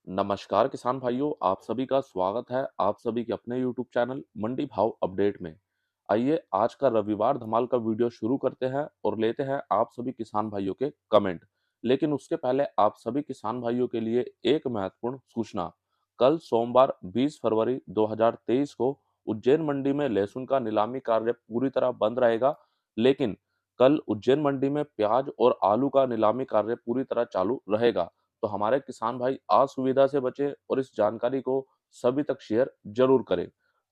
नमस्कार किसान भाइयों, आप सभी का स्वागत है आप सभी के अपने YouTube चैनल मंडी भाव अपडेट में। आइए आज का रविवार धमाल का वीडियो शुरू करते हैं और लेते हैं आप सभी किसान भाइयों के कमेंट। लेकिन उसके पहले आप सभी किसान भाइयों के लिए एक महत्वपूर्ण सूचना। कल सोमवार 20 फरवरी 2023 को उज्जैन मंडी में लहसुन का नीलामी कार्य पूरी तरह बंद रहेगा। लेकिन कल उज्जैन मंडी में प्याज और आलू का नीलामी कार्य पूरी तरह चालू रहेगा। तो हमारे किसान भाई असुविधा से बचे और इस जानकारी को सभी तक शेयर जरूर करें।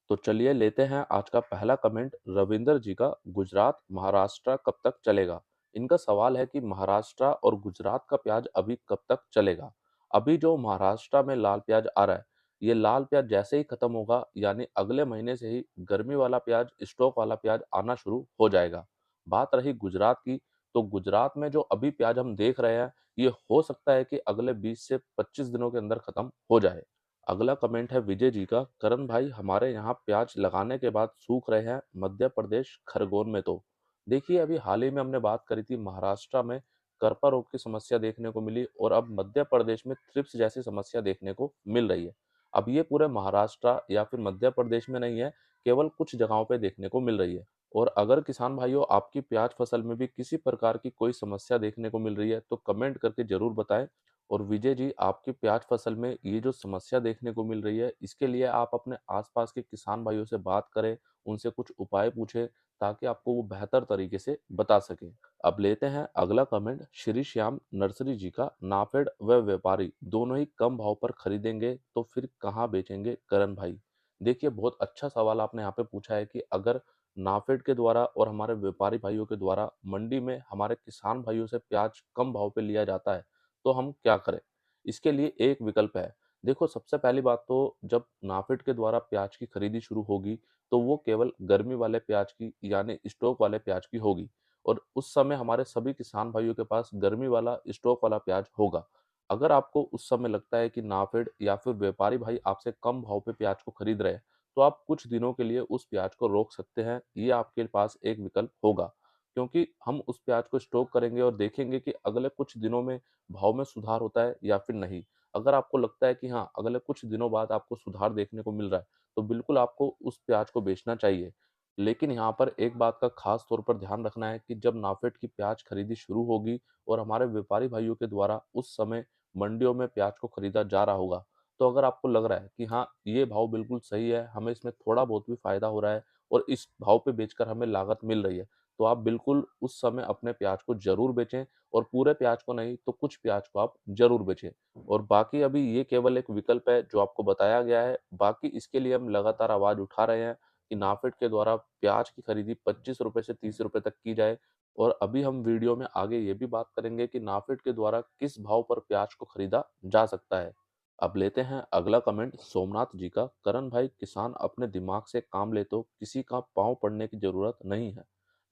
तो चलिए लेते हैं आज का पहला कमेंट रविंदर जी का। गुजरात महाराष्ट्र कब तक चलेगा? इनका सवाल है कि महाराष्ट्र और गुजरात का प्याज अभी कब तक चलेगा। अभी जो महाराष्ट्र में लाल प्याज आ रहा है, ये लाल प्याज जैसे ही खत्म होगा यानी अगले महीने से ही गर्मी वाला प्याज, स्टॉक वाला प्याज आना शुरू हो जाएगा। बात रही गुजरात की, तो गुजरात में जो अभी प्याज हम देख रहे हैं, ये हो सकता है कि अगले 20 से 25 दिनों के अंदर खत्म हो जाए। अगला कमेंट है विजय जी का। करण भाई, हमारे यहाँ प्याज लगाने के बाद सूख रहे हैं मध्य प्रदेश खरगोन में। तो देखिए, अभी हाल ही में हमने बात करी थी, महाराष्ट्र में करपा रोग की समस्या देखने को मिली और अब मध्य प्रदेश में थ्रिप्स जैसी समस्या देखने को मिल रही है। अब ये पूरे महाराष्ट्र या फिर मध्य प्रदेश में नहीं है, केवल कुछ जगहों पे देखने को मिल रही है। और अगर किसान भाइयों आपकी प्याज फसल में भी किसी प्रकार की कोई समस्या देखने को मिल रही है तो कमेंट करके जरूर बताएं। और विजय जी, आपकी प्याज फसल में ये जो समस्या देखने को मिल रही है, इसके लिए आप अपने आसपास के किसान भाइयों से बात करें, उनसे कुछ उपाय पूछें ताकि आपको वो बेहतर तरीके से बता सकें। अब लेते हैं अगला कमेंट श्री श्याम नर्सरी जी का। नाफेड व व्यापारी दोनों ही कम भाव पर खरीदेंगे तो फिर कहाँ बेचेंगे करण भाई? देखिए, बहुत अच्छा सवाल आपने यहाँ पे पूछा है कि अगर नाफेड के द्वारा और हमारे व्यापारी भाइयों के द्वारा मंडी में हमारे किसान भाइयों से प्याज कम भाव पे लिया जाता है, तो हम क्या करें? इसके लिए एक विकल्प है। देखो, सबसे पहली बात तो जब नाफेड के द्वारा प्याज की खरीदी शुरू होगी, तो वो केवल गर्मी वाले प्याज की यानी स्टॉक वाले प्याज की होगी और उस समय हमारे सभी किसान भाइयों के पास गर्मी वाला स्टॉक वाला प्याज होगा। अगर आपको उस समय लगता है कि नाफेड या फिर व्यापारी भाई आपसे कम भाव पे प्याज को खरीद रहे हैं, तो आप कुछ दिनों के लिए उस प्याज को रोक सकते हैं। ये आपके पास एक विकल्प होगा, क्योंकि हम उस प्याज को स्टॉक करेंगे और देखेंगे कि अगले कुछ दिनों में भाव में सुधार होता है या फिर नहीं। अगर आपको लगता है कि हाँ, अगले कुछ दिनों बाद आपको सुधार देखने को मिल रहा है, तो बिल्कुल आपको उस प्याज को बेचना चाहिए। लेकिन यहाँ पर एक बात का खास तौर पर ध्यान रखना है कि जब नाफेड की प्याज खरीदी शुरू होगी और हमारे व्यापारी भाइयों के द्वारा उस समय मंडियों में प्याज को खरीदा जा रहा होगा, तो अगर आपको लग रहा है कि हाँ, ये भाव बिल्कुल सही है, हमें इसमें थोड़ा बहुत भी फायदा हो रहा है और इस भाव पे बेचकर हमें लागत मिल रही है, तो आप बिल्कुल उस समय अपने प्याज को ज़रूर बेचें और पूरे प्याज को नहीं तो कुछ प्याज को आप ज़रूर बेचें। और बाकी अभी ये केवल एक विकल्प है जो आपको बताया गया है, बाकी इसके लिए हम लगातार आवाज़ उठा रहे हैं कि नाफेड के द्वारा प्याज की खरीदी ₹25 से ₹30 तक की जाए। और अभी हम वीडियो में आगे ये भी बात करेंगे कि नाफेड के द्वारा किस भाव पर प्याज को खरीदा जा सकता है। अब लेते हैं अगला कमेंट सोमनाथ जी का। करण भाई, किसान अपने दिमाग से काम ले तो किसी का पाँव पड़ने की जरूरत नहीं है।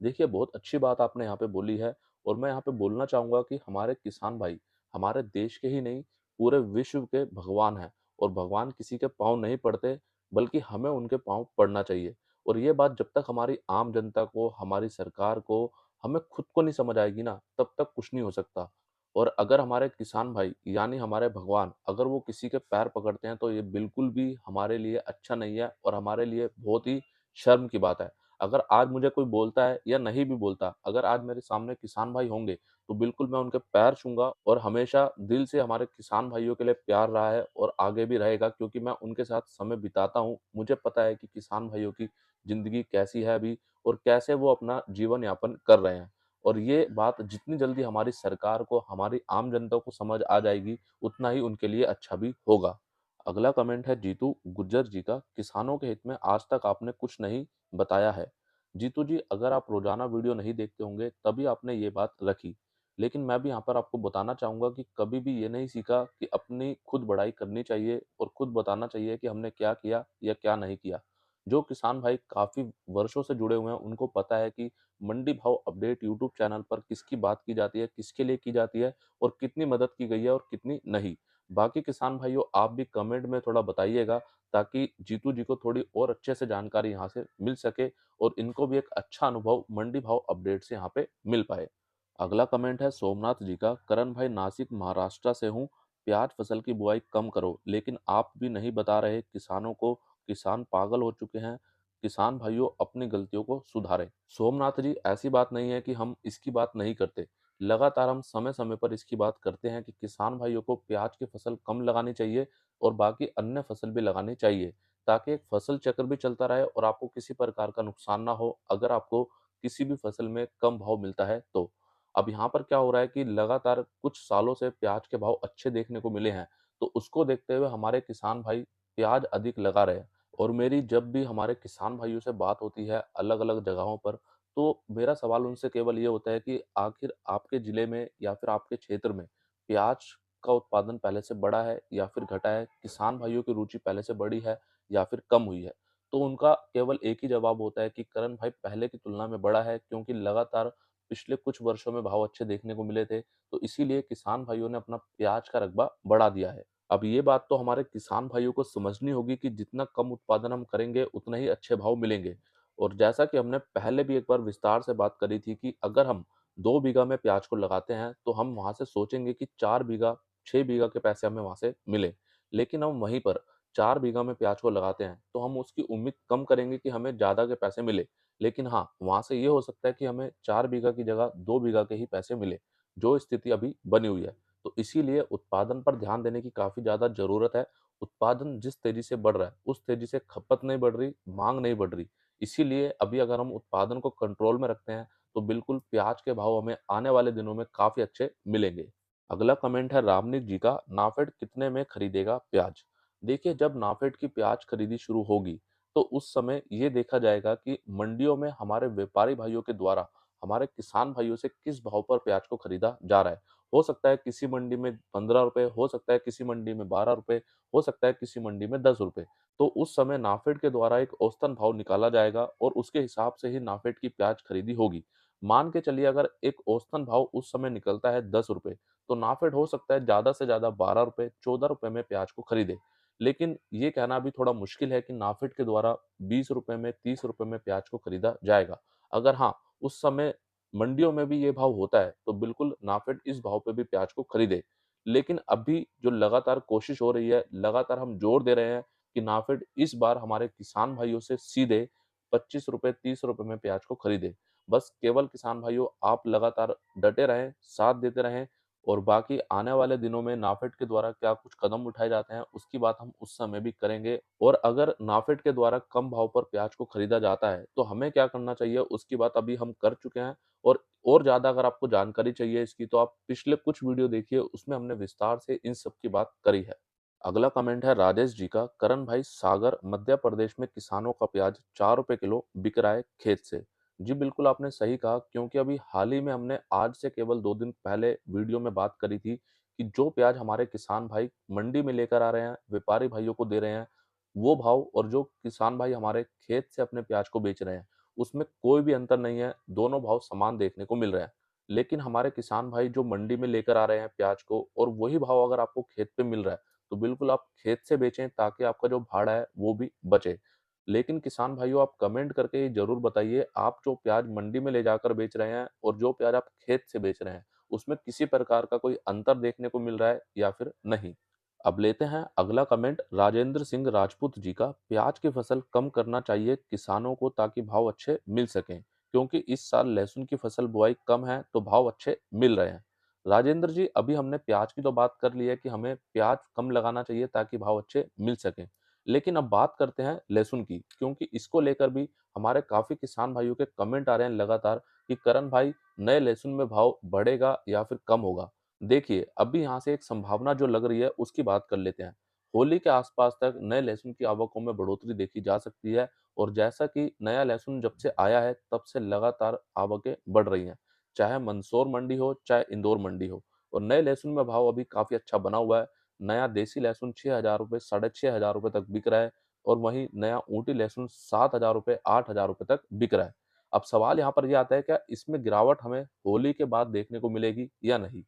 देखिए, बहुत अच्छी बात आपने यहाँ पे बोली है और मैं यहाँ पे बोलना चाहूंगा कि हमारे किसान भाई हमारे देश के ही नहीं, पूरे विश्व के भगवान हैं और भगवान किसी के पाँव नहीं पड़ते, बल्कि हमें उनके पाँव पड़ना चाहिए। और ये बात जब तक हमारी आम जनता को, हमारी सरकार को, हमें खुद को नहीं समझ आएगी ना, तब तक कुछ नहीं हो सकता। और अगर हमारे किसान भाई यानी हमारे भगवान अगर वो किसी के पैर पकड़ते हैं, तो ये बिल्कुल भी हमारे लिए अच्छा नहीं है और हमारे लिए बहुत ही शर्म की बात है। अगर आज मुझे कोई बोलता है या नहीं भी बोलता, अगर आज मेरे सामने किसान भाई होंगे, तो बिल्कुल मैं उनके पैर छूँगा और हमेशा दिल से हमारे किसान भाइयों के लिए प्यार रहा है और आगे भी रहेगा, क्योंकि मैं उनके साथ समय बिताता हूँ। मुझे पता है कि किसान भाइयों की ज़िंदगी कैसी है अभी और कैसे वो अपना जीवन यापन कर रहे हैं। और ये बात जितनी जल्दी हमारी सरकार को, हमारी आम जनता को समझ आ जाएगी, उतना ही उनके लिए अच्छा भी होगा। अगला कमेंट है जीतू गुज्जर जी का। किसानों के हित में आज तक आपने कुछ नहीं बताया है। जीतू जी, अगर आप रोजाना वीडियो नहीं देखते होंगे तभी आपने ये बात रखी। लेकिन मैं भी यहाँ पर आपको बताना चाहूंगा कि कभी भी ये नहीं सीखा कि अपनी खुद बड़ाई करनी चाहिए और खुद बताना चाहिए कि हमने क्या किया या क्या नहीं किया। जो किसान भाई काफी वर्षों से जुड़े हुए हैं, उनको पता है कि मंडी भाव अपडेट यूट्यूब चैनल पर किसकी बात की जाती है, किसके लिए की जाती है और कितनी मदद की गई है और कितनी नहीं। बाकी किसान भाइयों, आप भी कमेंट में थोड़ा बताइएगा ताकि जीतू जी को थोड़ी और अच्छे से जानकारी यहाँ से मिल सके और इनको भी एक अच्छा अनुभव मंडी भाव अपडेट से यहाँ पे मिल पाए। अगला कमेंट है सोमनाथ जी का। करण भाई, नासिक महाराष्ट्र से हूँ, प्याज फसल की बुआई कम करो, लेकिन आप भी नहीं बता रहे किसानों को। किसान पागल हो चुके हैं। किसान भाइयों अपनी गलतियों को सुधारें। सोमनाथ जी, ऐसी बात नहीं है कि हम इसकी बात नहीं करते। लगातार हम समय-समय पर इसकी बात करते हैं कि किसान भाइयों को प्याज की फसल कम लगानी चाहिए और बाकी अन्य फसल भी लगानी चाहिए, ताकि एक फसल चक्र भी चलता रहे और आपको किसी प्रकार का नुकसान ना हो, अगर आपको किसी भी फसल में कम भाव मिलता है तो। अब यहाँ पर क्या हो रहा है कि लगातार कुछ सालों से प्याज के भाव अच्छे देखने को मिले हैं, तो उसको देखते हुए हमारे किसान भाई प्याज अधिक लगा रहे हैं। और मेरी जब भी हमारे किसान भाइयों से बात होती है अलग-अलग जगहों पर, तो मेरा सवाल उनसे केवल ये होता है कि आखिर आपके ज़िले में या फिर आपके क्षेत्र में प्याज का उत्पादन पहले से बढ़ा है या फिर घटा है? किसान भाइयों की रुचि पहले से बढ़ी है या फिर कम हुई है? तो उनका केवल एक ही जवाब होता है कि करण भाई, पहले की तुलना में बढ़ा है, क्योंकि लगातार पिछले कुछ वर्षों में भाव अच्छे देखने को मिले थे, तो इसीलिए किसान भाइयों ने अपना प्याज का रकबा बढ़ा दिया है। अब ये बात तो हमारे किसान भाइयों को समझनी होगी कि जितना कम उत्पादन हम करेंगे, उतने ही अच्छे भाव मिलेंगे। और जैसा कि हमने पहले भी एक बार विस्तार से बात करी थी कि अगर हम 2 बीघा में प्याज को लगाते हैं, तो हम वहाँ से सोचेंगे कि 4 बीघा, 6 बीघा के पैसे हमें वहाँ से मिले। लेकिन हम वहीं पर 4 बीघा में प्याज को लगाते हैं, तो हम उसकी उम्मीद कम करेंगे कि हमें ज़्यादा के पैसे मिले। लेकिन हाँ, वहाँ से ये हो सकता है कि हमें 4 बीघा की जगह 2 बीघा के ही पैसे मिले, जो स्थिति अभी बनी हुई है। तो इसीलिए उत्पादन पर ध्यान देने की काफ़ी ज़्यादा ज़रूरत है। उत्पादन जिस तेज़ी से बढ़ रहा है, उस तेज़ी से खपत नहीं बढ़ रही, माँग नहीं बढ़ रही। इसीलिए अभी अगर हम उत्पादन को कंट्रोल में रखते हैं, तो बिल्कुल प्याज के भाव हमें आने वाले दिनों में काफ़ी अच्छे मिलेंगे। अगला कमेंट है रामनीत जी का, नाफेड कितने में खरीदेगा प्याज? देखिए, जब नाफेड की प्याज खरीदी शुरू होगी, तो उस समय ये देखा जाएगा कि मंडियों में हमारे व्यापारी भाइयों के द्वारा हमारे किसान भाइयों से किस भाव पर प्याज को खरीदा जा रहा है। हो सकता है किसी मंडी में ₹15, हो सकता है किसी मंडी में ₹12, हो सकता है किसी मंडी में ₹10। तो उस समय नाफेड के द्वारा एक औसतन भाव निकाला जाएगा और उसके हिसाब से ही नाफेड की प्याज खरीदी होगी। मान के चलिए, अगर एक औसतन भाव उस समय निकलता है ₹10, तो नाफेड हो सकता है ज़्यादा से ज़्यादा ₹12, ₹14 में प्याज को खरीदे। लेकिन ये कहना अभी थोड़ा मुश्किल है कि नाफेड के द्वारा ₹20 में, ₹30 में प्याज को खरीदा जाएगा। अगर हाँ, उस समय मंडियों में भी ये भाव होता है, तो बिल्कुल नाफेड इस भाव पे भी प्याज को खरीदे। लेकिन अभी जो लगातार कोशिश हो रही है, लगातार हम जोर दे रहे हैं कि नाफेड इस बार हमारे किसान भाइयों से सीधे ₹25, ₹30 में प्याज को खरीदे। बस केवल किसान भाइयों, आप लगातार डटे रहें, साथ देते रहें और बाकी आने वाले दिनों में नाफेड के द्वारा क्या कुछ कदम उठाए जाते हैं, उसकी बात हम उस समय भी करेंगे। और अगर नाफेड के द्वारा कम भाव पर प्याज को खरीदा जाता है, तो हमें क्या करना चाहिए, उसकी बात अभी हम कर चुके हैं। और ज़्यादा अगर आपको जानकारी चाहिए इसकी, तो आप पिछले कुछ वीडियो देखिए, उसमें हमने विस्तार से इन सब की बात करी है। अगला कमेंट है राजेश जी का, करण भाई, सागर मध्य प्रदेश में किसानों का प्याज ₹4 किलो बिक रहा है खेत से। जी बिल्कुल, आपने सही कहा, क्योंकि अभी हाल ही में हमने आज से केवल 2 दिन पहले वीडियो में बात करी थी कि जो प्याज हमारे किसान भाई मंडी में लेकर आ रहे हैं, व्यापारी भाइयों को दे रहे हैं, वो भाव और जो किसान भाई हमारे खेत से अपने प्याज को बेच रहे हैं, उसमें कोई भी अंतर नहीं है, दोनों भाव समान देखने को मिल रहे हैं। लेकिन हमारे किसान भाई जो मंडी में लेकर आ रहे हैं प्याज को, और वही भाव अगर आपको खेत पे मिल रहा है, तो बिल्कुल आप खेत से बेचें, ताकि आपका जो भाड़ा है वो भी बचे। लेकिन किसान भाइयों, आप कमेंट करके ये ज़रूर बताइए, आप जो प्याज मंडी में ले जाकर बेच रहे हैं और जो प्याज आप खेत से बेच रहे हैं, उसमें किसी प्रकार का कोई अंतर देखने को मिल रहा है या फिर नहीं? अब लेते हैं अगला कमेंट राजेंद्र सिंह राजपूत जी का, प्याज की फसल कम करना चाहिए किसानों को, ताकि भाव अच्छे मिल सकें, क्योंकि इस साल लहसुन की फसल बुआई कम है, तो भाव अच्छे मिल रहे हैं। राजेंद्र जी, अभी हमने प्याज की तो बात कर ली है कि हमें प्याज कम लगाना चाहिए ताकि भाव अच्छे मिल सकें। लेकिन अब बात करते हैं लहसुन की, क्योंकि इसको लेकर भी हमारे काफ़ी किसान भाइयों के कमेंट आ रहे हैं लगातार कि करण भाई, नए लहसुन में भाव बढ़ेगा या फिर कम होगा? देखिए, अभी यहाँ से एक संभावना जो लग रही है, उसकी बात कर लेते हैं। होली के आसपास तक नए लहसुन की आवकों में बढ़ोतरी देखी जा सकती है और जैसा कि नया लहसुन जब से आया है, तब से लगातार आवकें बढ़ रही हैं। चाहे मंदसौर मंडी हो, चाहे इंदौर मंडी हो, और नए लहसुन में भाव अभी काफ़ी अच्छा बना हुआ है। नया देसी लहसुन ₹6,000, साढ़े ₹6,000 तक बिक रहा है और वहीं नया ऊँटी लहसुन ₹7,000, ₹8,000 तक बिक रहा है। अब सवाल यहाँ पर ये आता है, क्या इसमें गिरावट हमें होली के बाद देखने को मिलेगी या नहीं?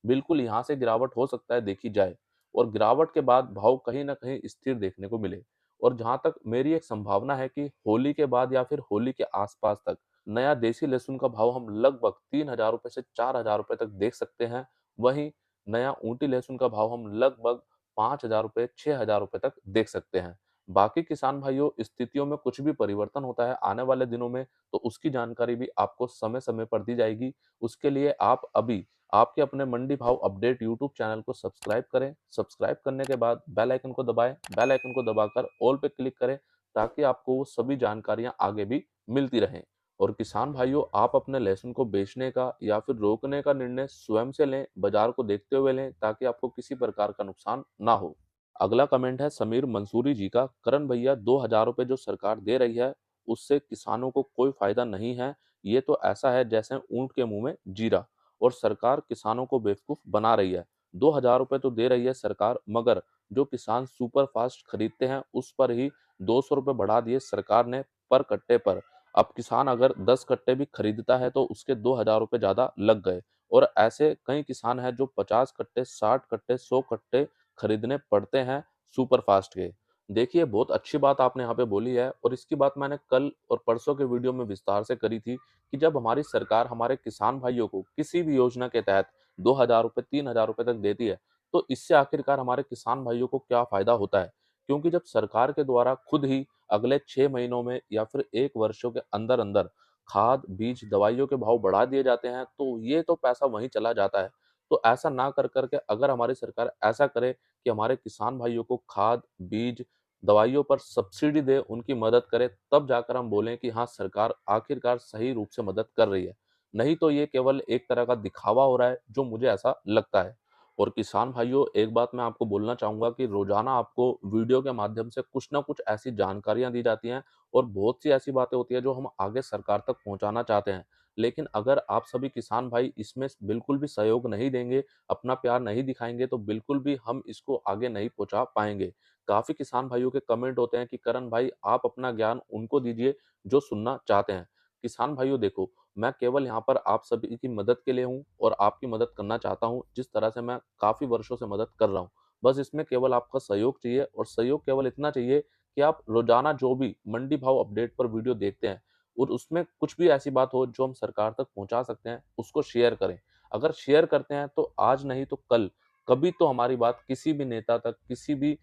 बिल्कुल, यहाँ से गिरावट हो सकता है देखी जाए, और गिरावट के बाद भाव कहीं न कहीं स्थिर देखने को मिले। और जहाँ तक मेरी एक संभावना है कि होली के बाद या फिर होली के आस-पास तक नया देसी लहसुन का भाव हम लगभग ₹3,000 से ₹4,000 तक देख सकते हैं। वहीं नया ऊँटी लहसुन का भाव हम लगभग 5,000 रुपए, 6,000 रुपए तक देख सकते हैं। बाकी किसान भाइयों, स्थितियों में कुछ भी परिवर्तन होता है आने वाले दिनों में, तो उसकी जानकारी भी आपको समय-समय पर दी जाएगी। उसके लिए आप अभी आपके अपने मंडी भाव अपडेट यूट्यूब चैनल को सब्सक्राइब करें। सब्सक्राइब करने के बाद बेल आइकन को दबाएँ। बेल आइकन को दबाकर ऑल पे क्लिक करें, ताकि आपको वो सभी जानकारियाँ आगे भी मिलती रहें। और किसान भाइयों, आप अपने लहसुन को बेचने का या फिर रोकने का निर्णय स्वयं से लें, बाजार को देखते हुए लें, ताकि आपको किसी प्रकार का नुकसान ना हो। अगला कमेंट है समीर मंसूरी जी का। करण भैया, 2,000 रुपए जो सरकार दे रही है, उससे किसानों को कोई फायदा नहीं है। ये तो ऐसा है जैसे ऊँट के मुँह में जीरा, और सरकार किसानों को बेवकूफ़ बना रही है। 2,000 रुपए तो दे रही है सरकार, मगर जो किसान सुपर फास्ट खरीदते हैं, उस पर ही 200 रुपए बढ़ा दिए सरकार ने पर कट्टे पर। अब किसान अगर 10 कट्टे भी खरीदता है, तो उसके 2,000 रुपए ज़्यादा लग गए, और ऐसे कई किसान हैं जो 50 कट्टे, 60 कट्टे, 100 कट्टे खरीदने पड़ते हैं सुपरफास्ट के। देखिए, बहुत अच्छी बात आपने यहाँ पे बोली है, और इसकी बात मैंने कल और परसों के वीडियो में विस्तार से करी थी कि जब हमारी सरकार हमारे किसान भाइयों को किसी भी योजना के तहत 2,000 रुपए, 3,000 रुपए तक देती है, तो इससे आखिरकार हमारे किसान भाइयों को क्या फ़ायदा होता है? क्योंकि जब सरकार के द्वारा खुद ही अगले 6 महीनों में या फिर 1 वर्षों के अंदर-अंदर खाद, बीज, दवाइयों के भाव बढ़ा दिए जाते हैं, तो ये तो पैसा वहीं चला जाता है। तो ऐसा ना कर के अगर हमारी सरकार ऐसा करे कि हमारे किसान भाइयों को खाद, बीज, दवाइयों पर सब्सिडी दे, उनकी मदद करे, तब जाकर हम बोलें कि हाँ, सरकार आखिरकार सही रूप से मदद कर रही है। नहीं तो ये केवल एक तरह का दिखावा हो रहा है, जो मुझे ऐसा लगता है। और किसान भाइयों, एक बात मैं आपको बोलना चाहूँगा कि रोज़ाना आपको वीडियो के माध्यम से कुछ न कुछ ऐसी जानकारियाँ दी जाती हैं, और बहुत सी ऐसी बातें होती हैं जो हम आगे सरकार तक पहुँचाना चाहते हैं। लेकिन अगर आप सभी किसान भाई इसमें बिल्कुल भी सहयोग नहीं देंगे, अपना प्यार नहीं दिखाएँगे, तो बिल्कुल भी हम इसको आगे नहीं पहुँचा पाएँगे। काफ़ी किसान भाइयों के कमेंट होते हैं कि करण भाई, आप अपना ज्ञान उनको दीजिए जो सुनना चाहते हैं। किसान भाइयों देखो, मैं केवल यहाँ पर आप सभी की मदद के लिए हूँ, और आपकी मदद करना चाहता हूँ, जिस तरह से मैं काफ़ी वर्षों से मदद कर रहा हूँ। बस इसमें केवल आपका सहयोग चाहिए, और सहयोग केवल इतना चाहिए कि आप रोज़ाना जो भी मंडी भाव अपडेट पर वीडियो देखते हैं, और उसमें कुछ भी ऐसी बात हो जो हम सरकार तक पहुँचा सकते हैं, उसको शेयर करें। अगर शेयर करते हैं, तो आज नहीं तो कल, कभी तो हमारी बात किसी भी नेता तक, किसी भी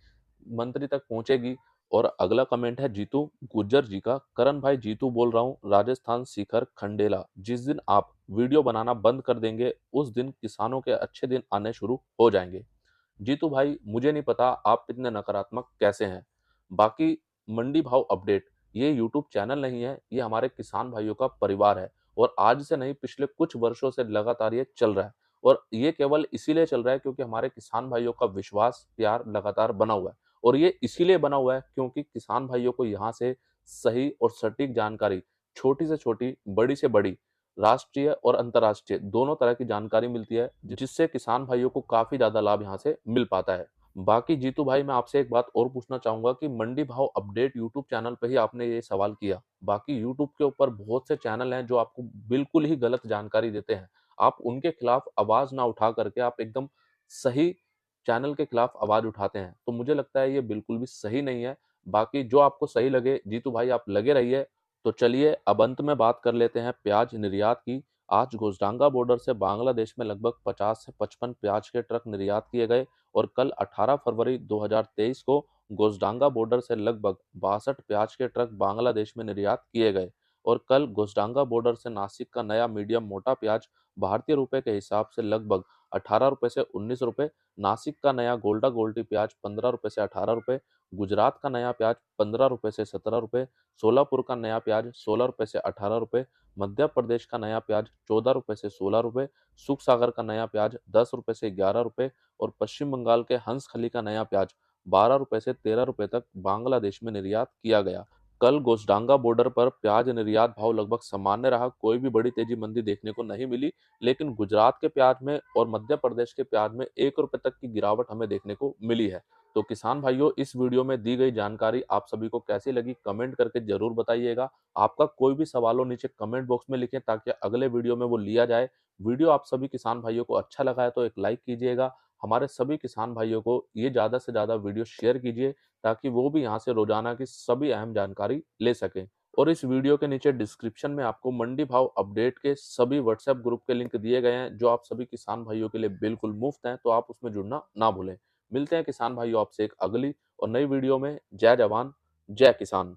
मंत्री तक पहुँचेगी। और अगला कमेंट है जीतू गुज्जर जी का। करण भाई, जीतू बोल रहा हूँ, राजस्थान सीकर खंडेला। जिस दिन आप वीडियो बनाना बंद कर देंगे, उस दिन किसानों के अच्छे दिन आने शुरू हो जाएँगे। जीतू भाई, मुझे नहीं पता आप इतने नकारात्मक कैसे हैं। बाकी मंडी भाव अपडेट ये यूट्यूब चैनल नहीं है, ये हमारे किसान भाइयों का परिवार है, और आज से नहीं, पिछले कुछ वर्षों से लगातार ये चल रहा है, और ये केवल इसीलिए चल रहा है क्योंकि हमारे किसान भाइयों का विश्वास, प्यार लगातार बना हुआ है, और ये इसीलिए बना हुआ है क्योंकि किसान भाइयों को यहाँ से सही और सटीक जानकारी, छोटी से छोटी, बड़ी से बड़ी, राष्ट्रीय और अंतर्राष्ट्रीय दोनों तरह की जानकारी मिलती है, जिससे किसान भाइयों को काफ़ी ज़्यादा लाभ यहाँ से मिल पाता है। बाकी जीतू भाई, मैं आपसे एक बात और पूछना चाहूँगा कि मंडी भाव अपडेट यूट्यूब चैनल पे ही आपने ये सवाल किया। बाकी यूट्यूब के ऊपर बहुत से चैनल हैं जो आपको बिल्कुल ही गलत जानकारी देते हैं। आप उनके खिलाफ आवाज़ ना उठा करके आप एकदम सही चैनल के खिलाफ आवाज़ उठाते हैं। तो मुझे लगता है ये बिल्कुल भी सही नहीं है। बाकी जो आपको सही लगे जीतू भाई, आप लगे रहिए। तो चलिए अब अंत में बात कर लेते हैं प्याज निर्यात की। आज घोसडांगा बॉर्डर से बांग्लादेश में लगभग 50 से 55 प्याज के ट्रक निर्यात किए गए, और कल 18 फरवरी 2023 को घोसडांगा बॉर्डर से लगभग 62 प्याज के ट्रक बांग्लादेश में निर्यात किए गए। और कल घोसडांगा बॉर्डर से नासिक का नया मीडियम मोटा प्याज भारतीय रुपए के हिसाब से लगभग 18 रुपए से 19 रुपए, नासिक का नया गोल्डा गोल्डी प्याज 15 रुपए से 18 रुपए, गुजरात का नया प्याज 15 रुपए से 17 रुपए, सोलापुर का नया प्याज 16 रुपए से 18 रुपए, मध्य प्रदेश का नया प्याज 14 रुपए से 16 रुपए, सुख सागर का नया प्याज 10 रुपए से 11 रुपए, और पश्चिम बंगाल के हंसखली का नया प्याज 12 रुपए से 13 रुपए तक बांग्लादेश में निर्यात किया गया। कल गोसडांगा बॉर्डर पर प्याज निर्यात भाव लगभग सामान्य रहा, कोई भी बड़ी तेजी मंदी देखने को नहीं मिली, लेकिन गुजरात के प्याज में और मध्य प्रदेश के प्याज में 1 रुपए तक की गिरावट हमें देखने को मिली है। तो किसान भाइयों, इस वीडियो में दी गई जानकारी आप सभी को कैसी लगी, कमेंट करके जरूर बताइएगा। आपका कोई भी सवाल हो, नीचे कमेंट बॉक्स में लिखें, ताकि अगले वीडियो में वो लिया जाए। वीडियो आप सभी किसान भाइयों को अच्छा लगा है तो एक लाइक कीजिएगा। हमारे सभी किसान भाइयों को ये ज़्यादा से ज़्यादा वीडियो शेयर कीजिए, ताकि वो भी यहाँ से रोजाना की सभी अहम जानकारी ले सकें। और इस वीडियो के नीचे डिस्क्रिप्शन में आपको मंडी भाव अपडेट के सभी व्हाट्सएप ग्रुप के लिंक दिए गए हैं, जो आप सभी किसान भाइयों के लिए बिल्कुल मुफ्त हैं, तो आप उसमें जुड़ना ना भूलें। मिलते हैं किसान भाइयों आपसे एक अगली और नई वीडियो में। जय जवान, जय किसान।